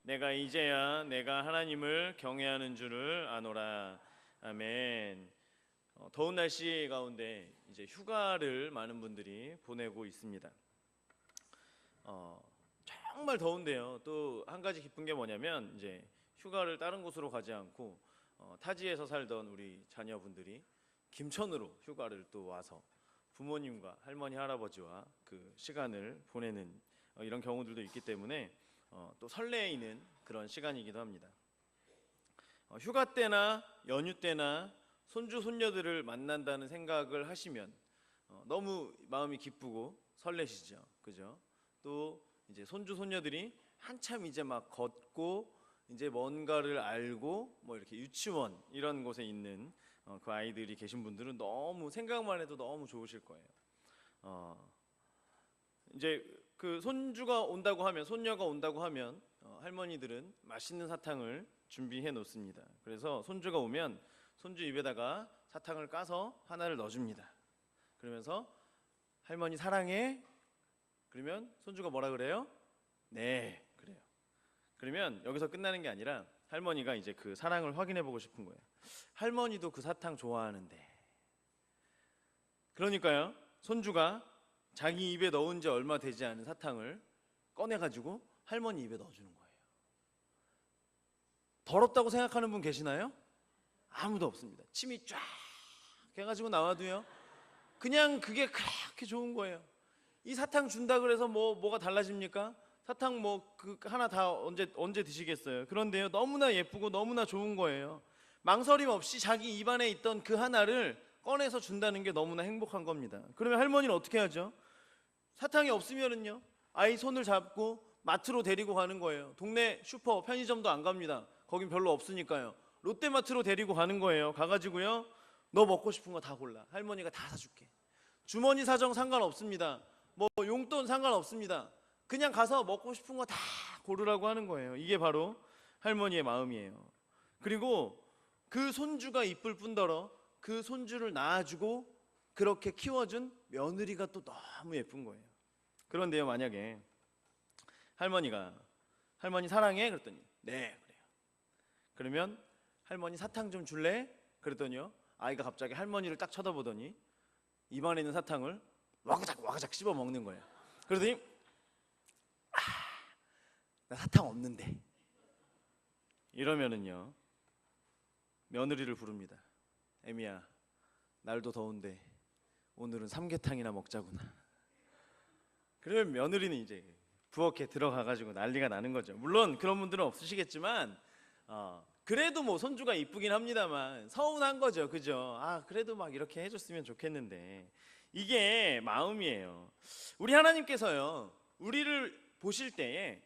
내가 이제야 내가 하나님을 경외하는 줄을 아노라. 아멘. 더운 날씨 가운데 이제 휴가를 많은 분들이 보내고 있습니다. 정말 더운데요. 또 한 가지 기쁜 게 뭐냐면 이제 휴가를 다른 곳으로 가지 않고 타지에서 살던 우리 자녀분들이 김천으로 휴가를 또 와서 부모님과 할머니 할아버지와 그 시간을 보내는 이런 경우들도 있기 때문에 또 설레이는 그런 시간이기도 합니다. 휴가 때나 연휴 때나 손주 손녀들을 만난다는 생각을 하시면 너무 마음이 기쁘고 설레시죠, 그죠? 또 이제 손주 손녀들이 한참 이제 막 걷고 이제 뭔가를 알고 뭐 이렇게 유치원 이런 곳에 있는 그 아이들이 계신 분들은 너무 생각만 해도 너무 좋으실 거예요. 이제 그 손주가 온다고 하면, 손녀가 온다고 하면 할머니들은 맛있는 사탕을 준비해 놓습니다. 그래서 손주가 오면 손주 입에다가 사탕을 까서 하나를 넣어줍니다. 그러면서 할머니 사랑해. 그러면 손주가 뭐라 그래요? 네, 그래요. 그러면 여기서 끝나는 게 아니라 할머니가 이제 그 사랑을 확인해 보고 싶은 거예요. 할머니도 그 사탕 좋아하는데. 그러니까요, 손주가 자기 입에 넣은 지 얼마 되지 않은 사탕을 꺼내가지고 할머니 입에 넣어주는 거예요. 더럽다고 생각하는 분 계시나요? 아무도 없습니다. 침이 쫙 해가지고 나와도요, 그냥 그게 그렇게 좋은 거예요. 이 사탕 준다 그래서 뭐가 달라집니까? 사탕 뭐 그 하나 다 언제 드시겠어요? 그런데요, 너무나 예쁘고 너무나 좋은 거예요. 망설임 없이 자기 입안에 있던 그 하나를 꺼내서 준다는 게 너무나 행복한 겁니다. 그러면 할머니는 어떻게 하죠? 사탕이 없으면은요, 아이 손을 잡고 마트로 데리고 가는 거예요. 동네 슈퍼, 편의점도 안 갑니다. 거긴 별로 없으니까요. 롯데마트로 데리고 가는 거예요. 가가지고요, 너 먹고 싶은 거 다 골라. 할머니가 다 사줄게. 주머니 사정 상관없습니다. 뭐 용돈 상관없습니다. 그냥 가서 먹고 싶은 거 다 고르라고 하는 거예요. 이게 바로 할머니의 마음이에요. 그리고 그 손주가 이쁠 뿐더러 그 손주를 낳아주고 그렇게 키워준 며느리가 또 너무 예쁜 거예요. 그런데요, 만약에 할머니가 할머니 사랑해? 그랬더니 네, 그래요. 그러면 할머니 사탕 좀 줄래? 그랬더니요, 아이가 갑자기 할머니를 딱 쳐다보더니 입안에 있는 사탕을 와그작 와그작 씹어 먹는 거예요. 그러더니 나 사탕 없는데. 이러면은요, 며느리를 부릅니다. 애미야, 날도 더운데 오늘은 삼계탕이나 먹자구나. 그러면 며느리는 이제 부엌에 들어가가지고 난리가 나는 거죠. 물론 그런 분들은 없으시겠지만 그래도 뭐 손주가 이쁘긴 합니다만 서운한 거죠, 그죠? 그래도 막 이렇게 해줬으면 좋겠는데. 이게 마음이에요. 우리 하나님께서요, 우리를 보실 때에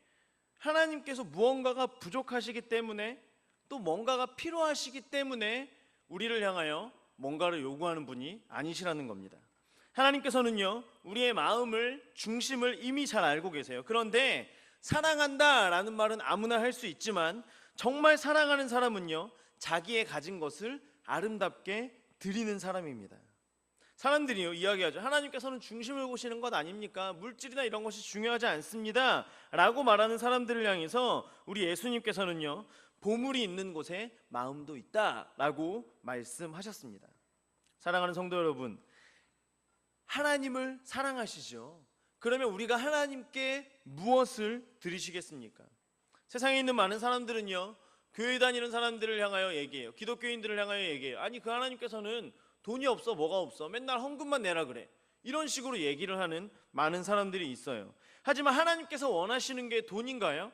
하나님께서 무언가가 부족하시기 때문에, 또 뭔가가 필요하시기 때문에 우리를 향하여 뭔가를 요구하는 분이 아니시라는 겁니다. 하나님께서는요, 우리의 마음을, 중심을 이미 잘 알고 계세요. 그런데 사랑한다 라는 말은 아무나 할 수 있지만, 정말 사랑하는 사람은요, 자기의 가진 것을 아름답게 드리는 사람입니다. 사람들이요, 이야기하죠. 하나님께서는 중심을 보시는 것 아닙니까? 물질이나 이런 것이 중요하지 않습니다 라고 말하는 사람들을 향해서 우리 예수님께서는요, 보물이 있는 곳에 마음도 있다 라고 말씀하셨습니다. 사랑하는 성도 여러분, 하나님을 사랑하시죠. 그러면 우리가 하나님께 무엇을 드리시겠습니까? 세상에 있는 많은 사람들은요, 교회 다니는 사람들을 향하여 얘기해요. 기독교인들을 향하여 얘기해요. 아니, 그 하나님께서는 돈이 없어, 뭐가 없어, 맨날 헌금만 내라 그래. 이런 식으로 얘기를 하는 많은 사람들이 있어요. 하지만 하나님께서 원하시는 게 돈인가요?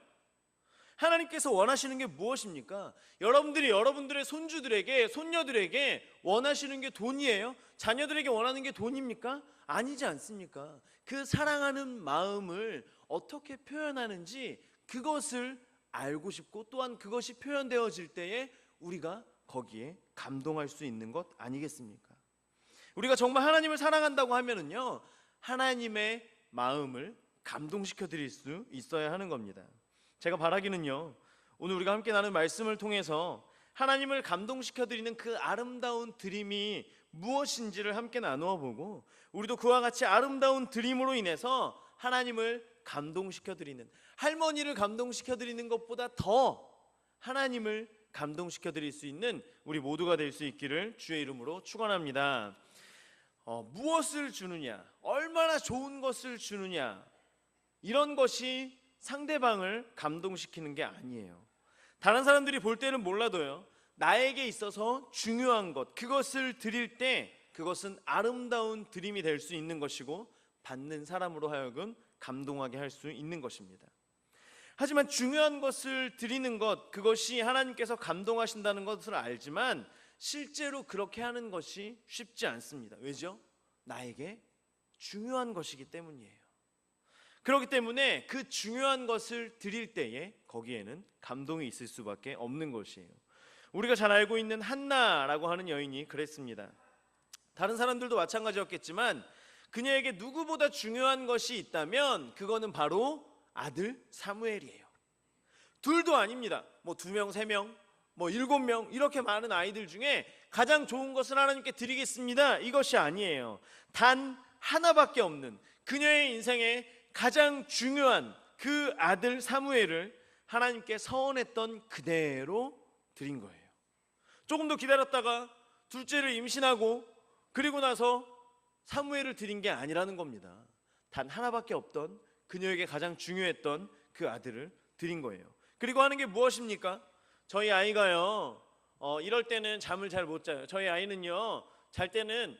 하나님께서 원하시는 게 무엇입니까? 여러분들이 여러분들의 손주들에게, 손녀들에게 원하시는 게 돈이에요? 자녀들에게 원하는 게 돈입니까? 아니지 않습니까? 그 사랑하는 마음을 어떻게 표현하는지 그것을 알고 싶고, 또한 그것이 표현되어질 때에 우리가 거기에 감동할 수 있는 것 아니겠습니까? 우리가 정말 하나님을 사랑한다고 하면은요, 하나님의 마음을 감동시켜 드릴 수 있어야 하는 겁니다. 제가 바라기는요, 오늘 우리가 함께 나눈 말씀을 통해서 하나님을 감동시켜 드리는 그 아름다운 드림이 무엇인지를 함께 나누어 보고, 우리도 그와 같이 아름다운 드림으로 인해서 하나님을 감동시켜 드리는, 할머니를 감동시켜 드리는 것보다 더 하나님을 감동시켜 드릴 수 있는 우리 모두가 될 수 있기를 주의 이름으로 축원합니다. 무엇을 주느냐, 얼마나 좋은 것을 주느냐, 이런 것이 상대방을 감동시키는 게 아니에요. 다른 사람들이 볼 때는 몰라도요, 나에게 있어서 중요한 것, 그것을 드릴 때 그것은 아름다운 드림이 될 수 있는 것이고 받는 사람으로 하여금 감동하게 할 수 있는 것입니다. 하지만 중요한 것을 드리는 것, 그것이 하나님께서 감동하신다는 것을 알지만 실제로 그렇게 하는 것이 쉽지 않습니다. 왜죠? 나에게 중요한 것이기 때문이에요. 그렇기 때문에 그 중요한 것을 드릴 때에 거기에는 감동이 있을 수밖에 없는 것이에요. 우리가 잘 알고 있는 한나라고 하는 여인이 그랬습니다. 다른 사람들도 마찬가지였겠지만 그녀에게 누구보다 중요한 것이 있다면 그거는 바로 아들 사무엘이에요. 둘도 아닙니다. 뭐 2명, 3명, 뭐 7명, 이렇게 많은 아이들 중에 가장 좋은 것을 하나님께 드리겠습니다, 이것이 아니에요. 단 하나밖에 없는 그녀의 인생에 가장 중요한 그 아들 사무엘을 하나님께 서원했던 그대로 드린 거예요. 조금 더 기다렸다가 둘째를 임신하고 그리고 나서 사무엘을 드린 게 아니라는 겁니다. 단 하나밖에 없던 그녀에게 가장 중요했던 그 아들을 드린 거예요. 그리고 하는 게 무엇입니까? 저희 아이가요, 이럴 때는 잠을 잘 못 자요. 저희 아이는요, 잘 때는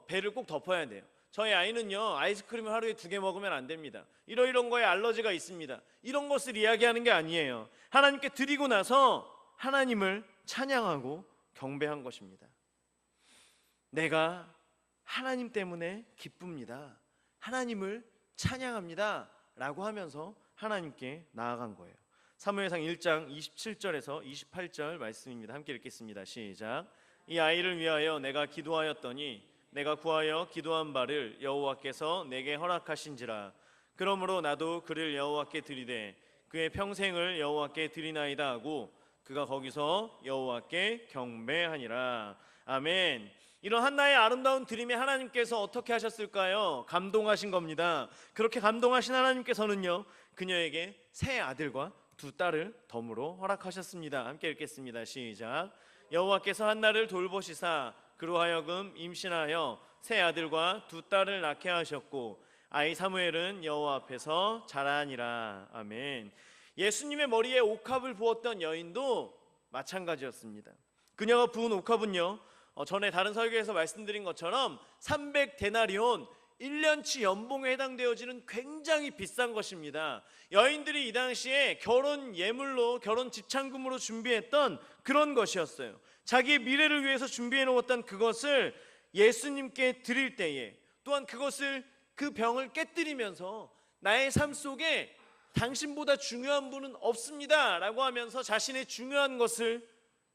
배를 꼭 덮어야 돼요. 저희 아이는요, 아이스크림을 하루에 2개 먹으면 안 됩니다. 이런 거에 알러지가 있습니다. 이런 것을 이야기하는 게 아니에요. 하나님께 드리고 나서 하나님을 찬양하고 경배한 것입니다. 내가 하나님 때문에 기쁩니다, 하나님을 찬양합니다 라고 하면서 하나님께 나아간 거예요. 사무엘상 1장 27절에서 28절 말씀입니다. 함께 읽겠습니다. 시작. 이 아이를 위하여 내가 기도하였더니 내가 구하여 기도한 바를 여호와께서 내게 허락하신지라. 그러므로 나도 그를 여호와께 드리되 그의 평생을 여호와께 드리나이다 하고 그가 거기서 여호와께 경배하니라. 아멘. 이런 한나의 아름다운 드림에 하나님께서 어떻게 하셨을까요? 감동하신 겁니다. 그렇게 감동하신 하나님께서는요, 그녀에게 세 아들과 2딸을 덤으로 허락하셨습니다. 함께 읽겠습니다. 시작. 여호와께서 한나를 돌보시사 그로 하여금 임신하여 세 아들과 2딸을 낳게 하셨고 아이 사무엘은 여호와 앞에서 자라니라. 아멘. 예수님의 머리에 옥합을 부었던 여인도 마찬가지였습니다. 그녀가 부은 옥합은요, 전에 다른 설교에서 말씀드린 것처럼 300데나리온 1년치 연봉에 해당되어지는 굉장히 비싼 것입니다. 여인들이 이 당시에 결혼 예물로, 결혼 집창금으로 준비했던 그런 것이었어요. 자기의 미래를 위해서 준비해 놓았던 그것을 예수님께 드릴 때에, 또한 그것을, 그 병을 깨뜨리면서 나의 삶 속에 당신보다 중요한 분은 없습니다 라고 하면서 자신의 중요한 것을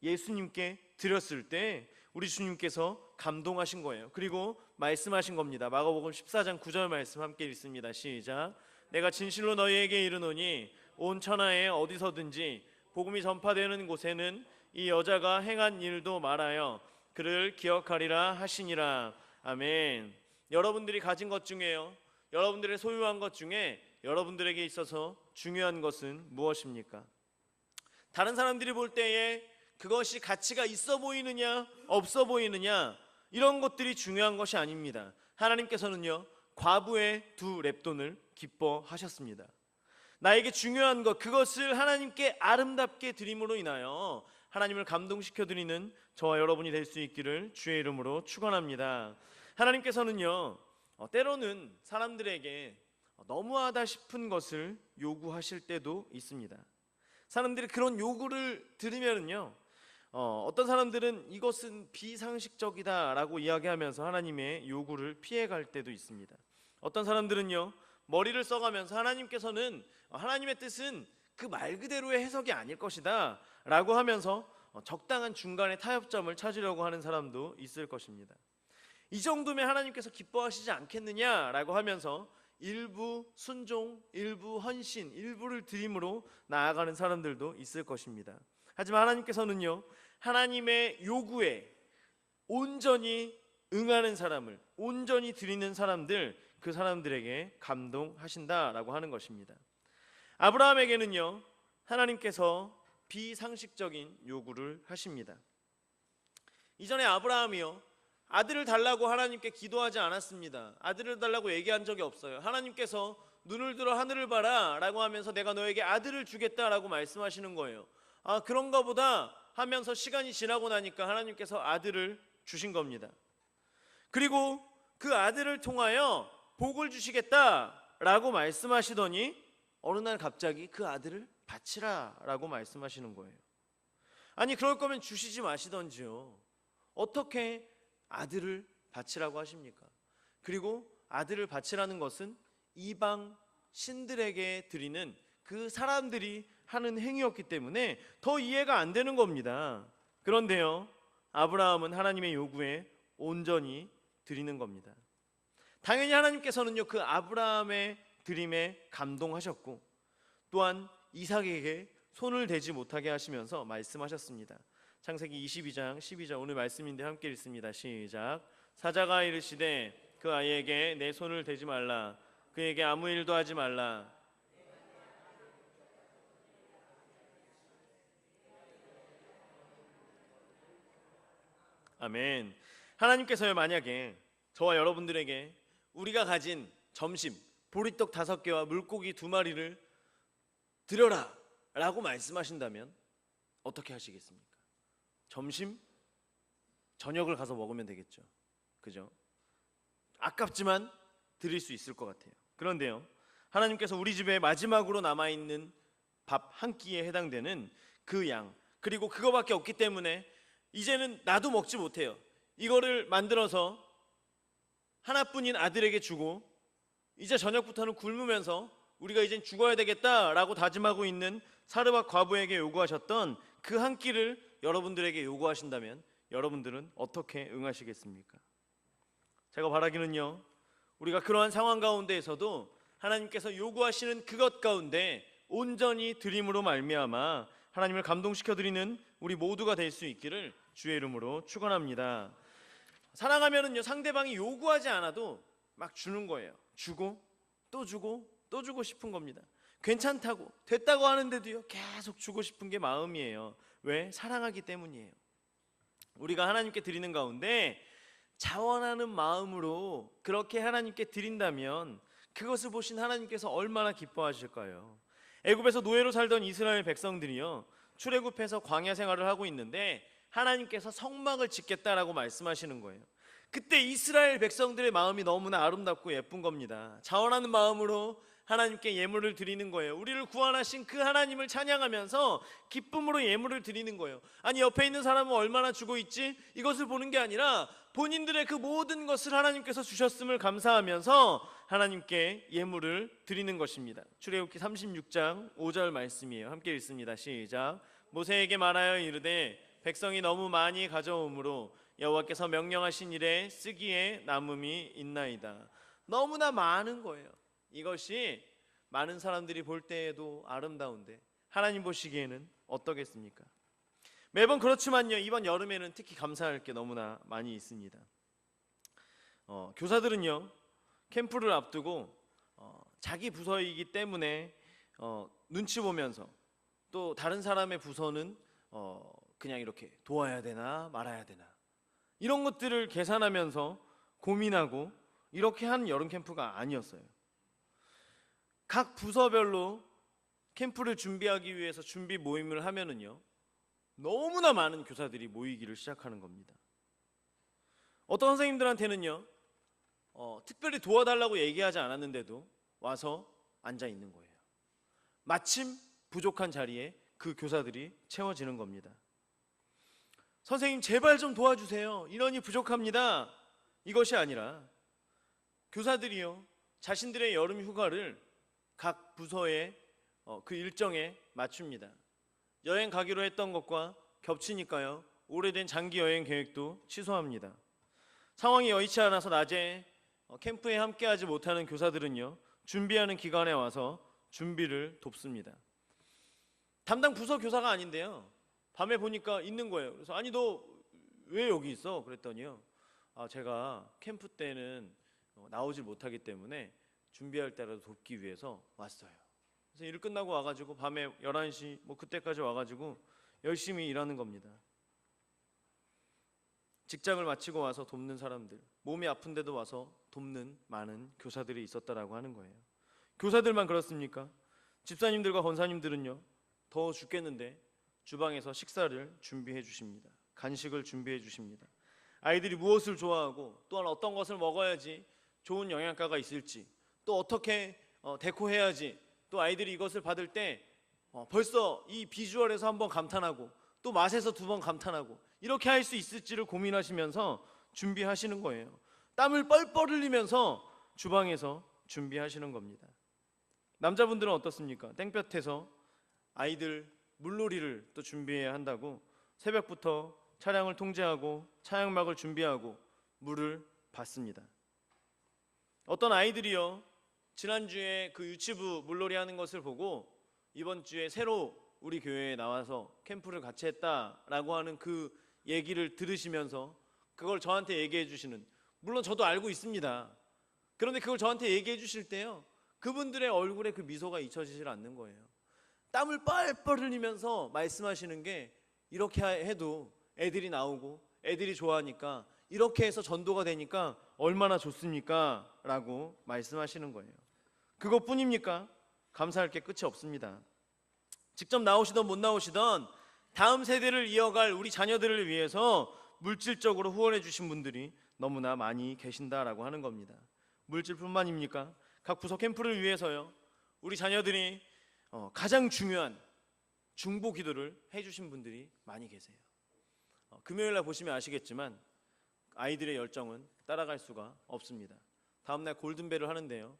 예수님께 드렸을 때 우리 주님께서 감동하신 거예요. 그리고 말씀하신 겁니다. 마가복음 14장 9절 말씀 함께 읽습니다. 시작. 내가 진실로 너희에게 이르노니 온 천하에 어디서든지 복음이 전파되는 곳에는 이 여자가 행한 일도 말하여 그를 기억하리라 하시니라. 아멘. 여러분들이 가진 것 중에요, 여러분들의 소유한 것 중에 여러분들에게 있어서 중요한 것은 무엇입니까? 다른 사람들이 볼 때에 그것이 가치가 있어 보이느냐 없어 보이느냐, 이런 것들이 중요한 것이 아닙니다. 하나님께서는요, 과부의 2 렙돈을 기뻐하셨습니다. 나에게 중요한 것, 그것을 하나님께 아름답게 드림으로 인하여 하나님을 감동시켜 드리는 저와 여러분이 될 수 있기를 주의 이름으로 축원합니다. 하나님께서는요, 때로는 사람들에게 너무하다 싶은 것을 요구하실 때도 있습니다. 사람들이 그런 요구를 들으면요, 어떤 사람들은 이것은 비상식적이다 라고 이야기하면서 하나님의 요구를 피해갈 때도 있습니다. 어떤 사람들은요, 머리를 써가면서 하나님께서는, 하나님의 뜻은 그 말 그대로의 해석이 아닐 것이다 라고 하면서 적당한 중간의 타협점을 찾으려고 하는 사람도 있을 것입니다. 이 정도면 하나님께서 기뻐하시지 않겠느냐라고 하면서 일부 순종, 일부 헌신, 일부를 드림으로 나아가는 사람들도 있을 것입니다. 하지만 하나님께서는요, 하나님의 요구에 온전히 응하는 사람을, 온전히 드리는 사람들, 그 사람들에게 감동하신다라고 하는 것입니다. 아브라함에게는요, 하나님께서 비상식적인 요구를 하십니다. 이전에 아브라함이요, 아들을 달라고 하나님께 기도하지 않았습니다. 아들을 달라고 얘기한 적이 없어요. 하나님께서 눈을 들어 하늘을 봐라 라고 하면서 내가 너에게 아들을 주겠다라고 말씀하시는 거예요. 그런가 보다 하면서 시간이 지나고 나니까 하나님께서 아들을 주신 겁니다. 그리고 그 아들을 통하여 복을 주시겠다라고 말씀하시더니 어느 날 갑자기 그 아들을 바치라 라고 말씀하시는 거예요. 아니, 그럴 거면 주시지 마시던지요. 어떻게 아들을 바치라고 하십니까? 그리고 아들을 바치라는 것은 이방 신들에게 드리는 그 사람들이 하는 행위였기 때문에 더 이해가 안 되는 겁니다. 그런데요, 아브라함은 하나님의 요구에 온전히 드리는 겁니다. 당연히 하나님께서는요, 그 아브라함의 드림에 감동하셨고 또한 이삭에게 손을 대지 못하게 하시면서 말씀하셨습니다. 창세기 22장 12절 오늘 말씀인데 함께 읽습니다. 시작. 사자가 이르시되 그 아이에게 내 손을 대지 말라, 그에게 아무 일도 하지 말라. 아멘. 하나님께서요, 만약에 저와 여러분들에게 우리가 가진 점심 보리떡 5개와 물고기 2마리를 드려라 라고 말씀하신다면 어떻게 하시겠습니까? 점심, 저녁을 가서 먹으면 되겠죠. 그죠? 아깝지만 드릴 수 있을 것 같아요. 그런데요, 하나님께서 우리 집에 마지막으로 남아있는 밥 한 끼에 해당되는 그 양, 그리고 그거밖에 없기 때문에 이제는 나도 먹지 못해요. 이거를 만들어서 하나뿐인 아들에게 주고 이제 저녁부터는 굶으면서 우리가 이젠 죽어야 되겠다라고 다짐하고 있는 사르밧 과부에게 요구하셨던 그 한 끼를 여러분들에게 요구하신다면 여러분들은 어떻게 응하시겠습니까? 제가 바라기는요, 우리가 그러한 상황 가운데에서도 하나님께서 요구하시는 그것 가운데 온전히 드림으로 말미암아 하나님을 감동시켜 드리는 우리 모두가 될 수 있기를 주의 이름으로 축원합니다. 사랑하면은요, 상대방이 요구하지 않아도 막 주는 거예요. 주고 또 주고 또 주고 싶은 겁니다. 괜찮다고 됐다고 하는데도요, 계속 주고 싶은 게 마음이에요. 왜? 사랑하기 때문이에요. 우리가 하나님께 드리는 가운데 자원하는 마음으로 그렇게 하나님께 드린다면 그것을 보신 하나님께서 얼마나 기뻐하실까요? 애굽에서 노예로 살던 이스라엘 백성들이요, 출애굽해서 광야 생활을 하고 있는데 하나님께서 성막을 짓겠다라고 말씀하시는 거예요. 그때 이스라엘 백성들의 마음이 너무나 아름답고 예쁜 겁니다. 자원하는 마음으로 하나님께 예물을 드리는 거예요. 우리를 구원하신 그 하나님을 찬양하면서 기쁨으로 예물을 드리는 거예요. 아니, 옆에 있는 사람은 얼마나 주고 있지? 이것을 보는 게 아니라 본인들의 그 모든 것을 하나님께서 주셨음을 감사하면서 하나님께 예물을 드리는 것입니다. 출애굽기 36장 5절 말씀이에요. 함께 읽습니다. 시작. 모세에게 말하여 이르되 백성이 너무 많이 가져오므로 여호와께서 명령하신 일에 쓰기에 남음이 있나이다. 너무나 많은 거예요. 이것이 많은 사람들이 볼 때에도 아름다운데 하나님 보시기에는 어떠겠습니까? 매번 그렇지만요, 이번 여름에는 특히 감사할 게 너무나 많이 있습니다. 교사들은요, 캠프를 앞두고 자기 부서이기 때문에 눈치 보면서 또 다른 사람의 부서는 그냥 이렇게 도와야 되나 말아야 되나 이런 것들을 계산하면서 고민하고 이렇게 한 여름 캠프가 아니었어요. 각 부서별로 캠프를 준비하기 위해서 준비 모임을 하면은요, 너무나 많은 교사들이 모이기를 시작하는 겁니다. 어떤 선생님들한테는요, 특별히 도와달라고 얘기하지 않았는데도 와서 앉아 있는 거예요. 마침 부족한 자리에 그 교사들이 채워지는 겁니다. 선생님 제발 좀 도와주세요. 인원이 부족합니다. 이것이 아니라 교사들이요, 자신들의 여름 휴가를 각 부서의 그 일정에 맞춥니다. 여행 가기로 했던 것과 겹치니까요, 오래된 장기 여행 계획도 취소합니다. 상황이 여의치 않아서 낮에 캠프에 함께하지 못하는 교사들은요, 준비하는 기간에 와서 준비를 돕습니다. 담당 부서 교사가 아닌데요, 밤에 보니까 있는 거예요. 그래서 아니 너 왜 여기 있어? 그랬더니요, 제가 캠프 때는 나오질 못하기 때문에 준비할 때라도 돕기 위해서 왔어요. 그래서 일 끝나고 와가지고 밤에 11시 뭐 그때까지 와가지고 열심히 일하는 겁니다. 직장을 마치고 와서 돕는 사람들, 몸이 아픈데도 와서 돕는 많은 교사들이 있었다라고 하는 거예요. 교사들만 그렇습니까? 집사님들과 권사님들은요, 더워 죽겠는데 주방에서 식사를 준비해 주십니다. 간식을 준비해 주십니다. 아이들이 무엇을 좋아하고 또한 어떤 것을 먹어야지 좋은 영양가가 있을지, 또 어떻게 데코해야지 또 아이들이 이것을 받을 때 벌써 이 비주얼에서 한번 감탄하고 또 맛에서 두 번 감탄하고 이렇게 할 수 있을지를 고민하시면서 준비하시는 거예요. 땀을 뻘뻘 흘리면서 주방에서 준비하시는 겁니다. 남자분들은 어떻습니까? 땡볕에서 아이들 물놀이를 또 준비해야 한다고 새벽부터 차량을 통제하고 차량막을 준비하고 물을 받습니다. 어떤 아이들이요, 지난주에 그 유치부 물놀이 하는 것을 보고 이번 주에 새로 우리 교회에 나와서 캠프를 같이 했다라고 하는 그 얘기를 들으시면서 그걸 저한테 얘기해 주시는, 물론 저도 알고 있습니다. 그런데 그걸 저한테 얘기해 주실 때요, 그분들의 얼굴에 그 미소가 잊혀지질 않는 거예요. 땀을 뻘뻘 흘리면서 말씀하시는 게, 이렇게 해도 애들이 나오고 애들이 좋아하니까, 이렇게 해서 전도가 되니까 얼마나 좋습니까? 라고 말씀하시는 거예요. 그것뿐입니까? 감사할 게 끝이 없습니다. 직접 나오시던 못 나오시던 다음 세대를 이어갈 우리 자녀들을 위해서 물질적으로 후원해 주신 분들이 너무나 많이 계신다라고 하는 겁니다. 물질뿐만입니까? 각 부서 캠프를 위해서요, 우리 자녀들이 가장 중요한 중보 기도를 해주신 분들이 많이 계세요. 금요일날 보시면 아시겠지만 아이들의 열정은 따라갈 수가 없습니다. 다음날 골든벨을 하는데요,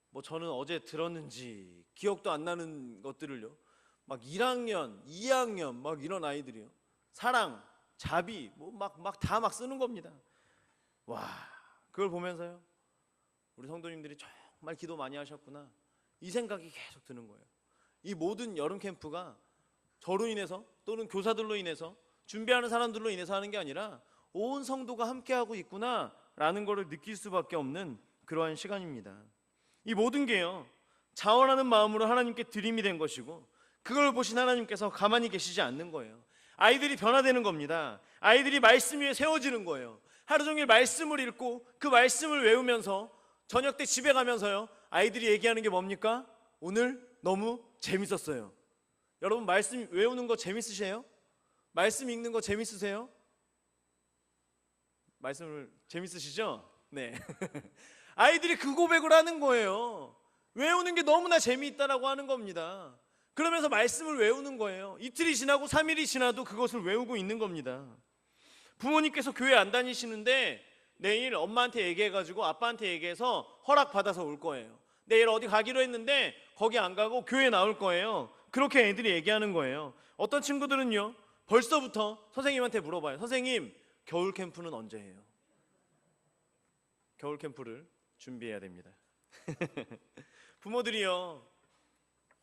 뭐 저는 어제 들었는지 기억도 안 나는 것들을요, 막 1학년, 2학년 막 이런 아이들이요, 사랑, 자비 뭐 막 다 막 쓰는 겁니다. 와, 그걸 보면서요, 우리 성도님들이 정말 기도 많이 하셨구나, 이 생각이 계속 드는 거예요. 이 모든 여름 캠프가 저로 인해서 또는 교사들로 인해서 준비하는 사람들로 인해서 하는 게 아니라 온 성도가 함께하고 있구나라는 것을 느낄 수밖에 없는 그러한 시간입니다. 이 모든 게요, 자원하는 마음으로 하나님께 드림이 된 것이고, 그걸 보신 하나님께서 가만히 계시지 않는 거예요. 아이들이 변화되는 겁니다. 아이들이 말씀 위에 세워지는 거예요. 하루 종일 말씀을 읽고 그 말씀을 외우면서 저녁 때 집에 가면서요, 아이들이 얘기하는 게 뭡니까? 오늘 너무 재밌었어요. 여러분, 말씀 외우는 거 재밌으세요? 말씀 읽는 거 재밌으세요? 말씀을 재밌으시죠? 네. 아이들이 그 고백을 하는 거예요. 외우는 게 너무나 재미있다라고 하는 겁니다. 그러면서 말씀을 외우는 거예요. 이틀이 지나고 3일이 지나도 그것을 외우고 있는 겁니다. 부모님께서 교회 안 다니시는데 내일 엄마한테 얘기해가지고 아빠한테 얘기해서 허락받아서 올 거예요. 내일 어디 가기로 했는데 거기 안 가고 교회 나올 거예요. 그렇게 애들이 얘기하는 거예요. 어떤 친구들은요, 벌써부터 선생님한테 물어봐요. 선생님, 겨울 캠프는 언제 해요? 겨울 캠프를 준비해야 됩니다. 부모들이요,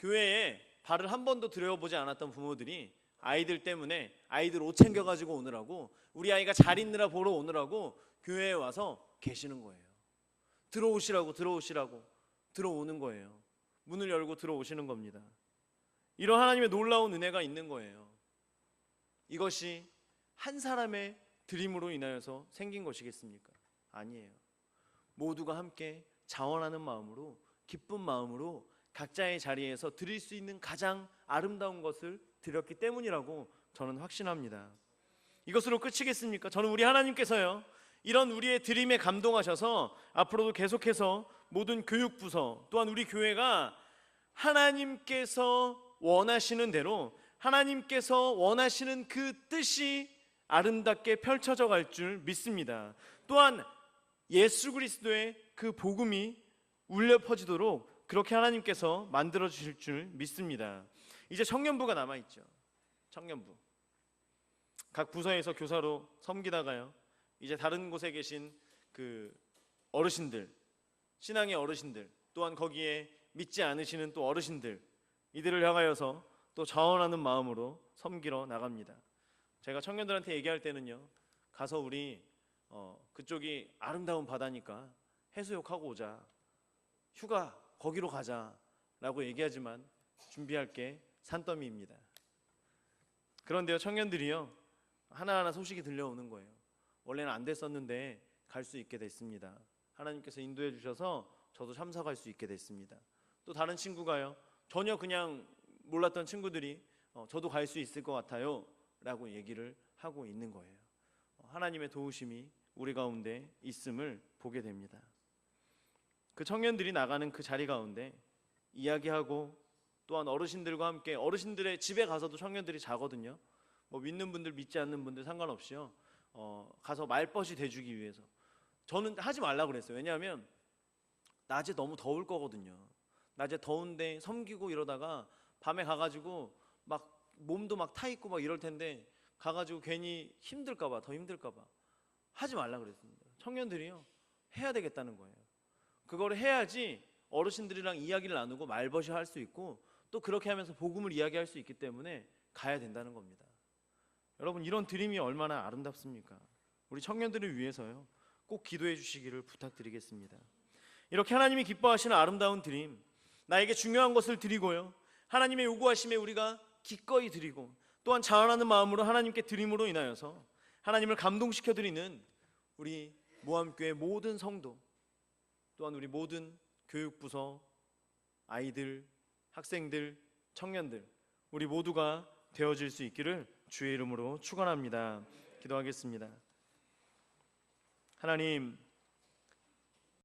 교회에 발을 한 번도 들여보지 않았던 부모들이 아이들 때문에 아이들 옷 챙겨가지고 오느라고, 우리 아이가 잘 있느라 보러 오느라고 교회에 와서 계시는 거예요. 들어오시라고 들어오는 거예요. 문을 열고 들어오시는 겁니다. 이런 하나님의 놀라운 은혜가 있는 거예요. 이것이 한 사람의 드림으로 인하여서 생긴 것이겠습니까? 아니에요. 모두가 함께 자원하는 마음으로, 기쁜 마음으로 각자의 자리에서 드릴 수 있는 가장 아름다운 것을 드렸기 때문이라고 저는 확신합니다. 이것으로 끝이겠습니까? 저는 우리 하나님께서요, 이런 우리의 드림에 감동하셔서 앞으로도 계속해서 모든 교육부서 또한 우리 교회가 하나님께서 원하시는 대로, 하나님께서 원하시는 그 뜻이 아름답게 펼쳐져 갈 줄 믿습니다. 또한 예수 그리스도의 그 복음이 울려 퍼지도록 그렇게 하나님께서 만들어 주실 줄 믿습니다. 이제 청년부가 남아있죠. 청년부, 각 부서에서 교사로 섬기다가요, 이제 다른 곳에 계신 그 어르신들, 신앙의 어르신들, 또한 거기에 믿지 않으시는 또 어르신들, 이들을 향하여서 또 자원하는 마음으로 섬기러 나갑니다. 제가 청년들한테 얘기할 때는요, 가서 우리 그쪽이 아름다운 바다니까 해수욕하고 오자, 휴가 거기로 가자라고 얘기하지만 준비할 게 산더미입니다. 그런데요, 청년들이요, 하나하나 소식이 들려오는 거예요. 원래는 안 됐었는데 갈 수 있게 됐습니다. 하나님께서 인도해 주셔서 저도 참석할 수 있게 됐습니다. 또 다른 친구가요, 전혀 그냥 몰랐던 친구들이 저도 갈 수 있을 것 같아요 라고 얘기를 하고 있는 거예요. 하나님의 도우심이 우리 가운데 있음을 보게 됩니다. 그 청년들이 나가는 그 자리 가운데 이야기하고, 또한 어르신들과 함께, 어르신들의 집에 가서도 청년들이 자거든요. 뭐 믿는 분들 믿지 않는 분들 상관없이요, 가서 말벗이 돼주기 위해서. 저는 하지 말라 그랬어요. 왜냐하면 낮에 너무 더울 거거든요. 낮에 더운데 섬기고 이러다가 밤에 가가지고 막 몸도 막 타 있고 막 이럴 텐데 가가지고 괜히 힘들까봐, 더 힘들까봐 하지 말라 그랬습니다. 청년들이요, 해야 되겠다는 거예요. 그거를 해야지 어르신들이랑 이야기를 나누고 말벗이 할 수 있고, 또 그렇게 하면서 복음을 이야기할 수 있기 때문에 가야 된다는 겁니다. 여러분, 이런 드림이 얼마나 아름답습니까? 우리 청년들을 위해서요, 꼭 기도해 주시기를 부탁드리겠습니다. 이렇게 하나님이 기뻐하시는 아름다운 드림, 나에게 중요한 것을 드리고요, 하나님의 요구하심에 우리가 기꺼이 드리고, 또한 자원하는 마음으로 하나님께 드림으로 인하여서 하나님을 감동시켜 드리는 우리 모함교회 모든 성도, 또한 우리 모든 교육부서 아이들, 학생들, 청년들, 우리 모두가 되어질 수 있기를 주의 이름으로 축원합니다. 기도하겠습니다. 하나님,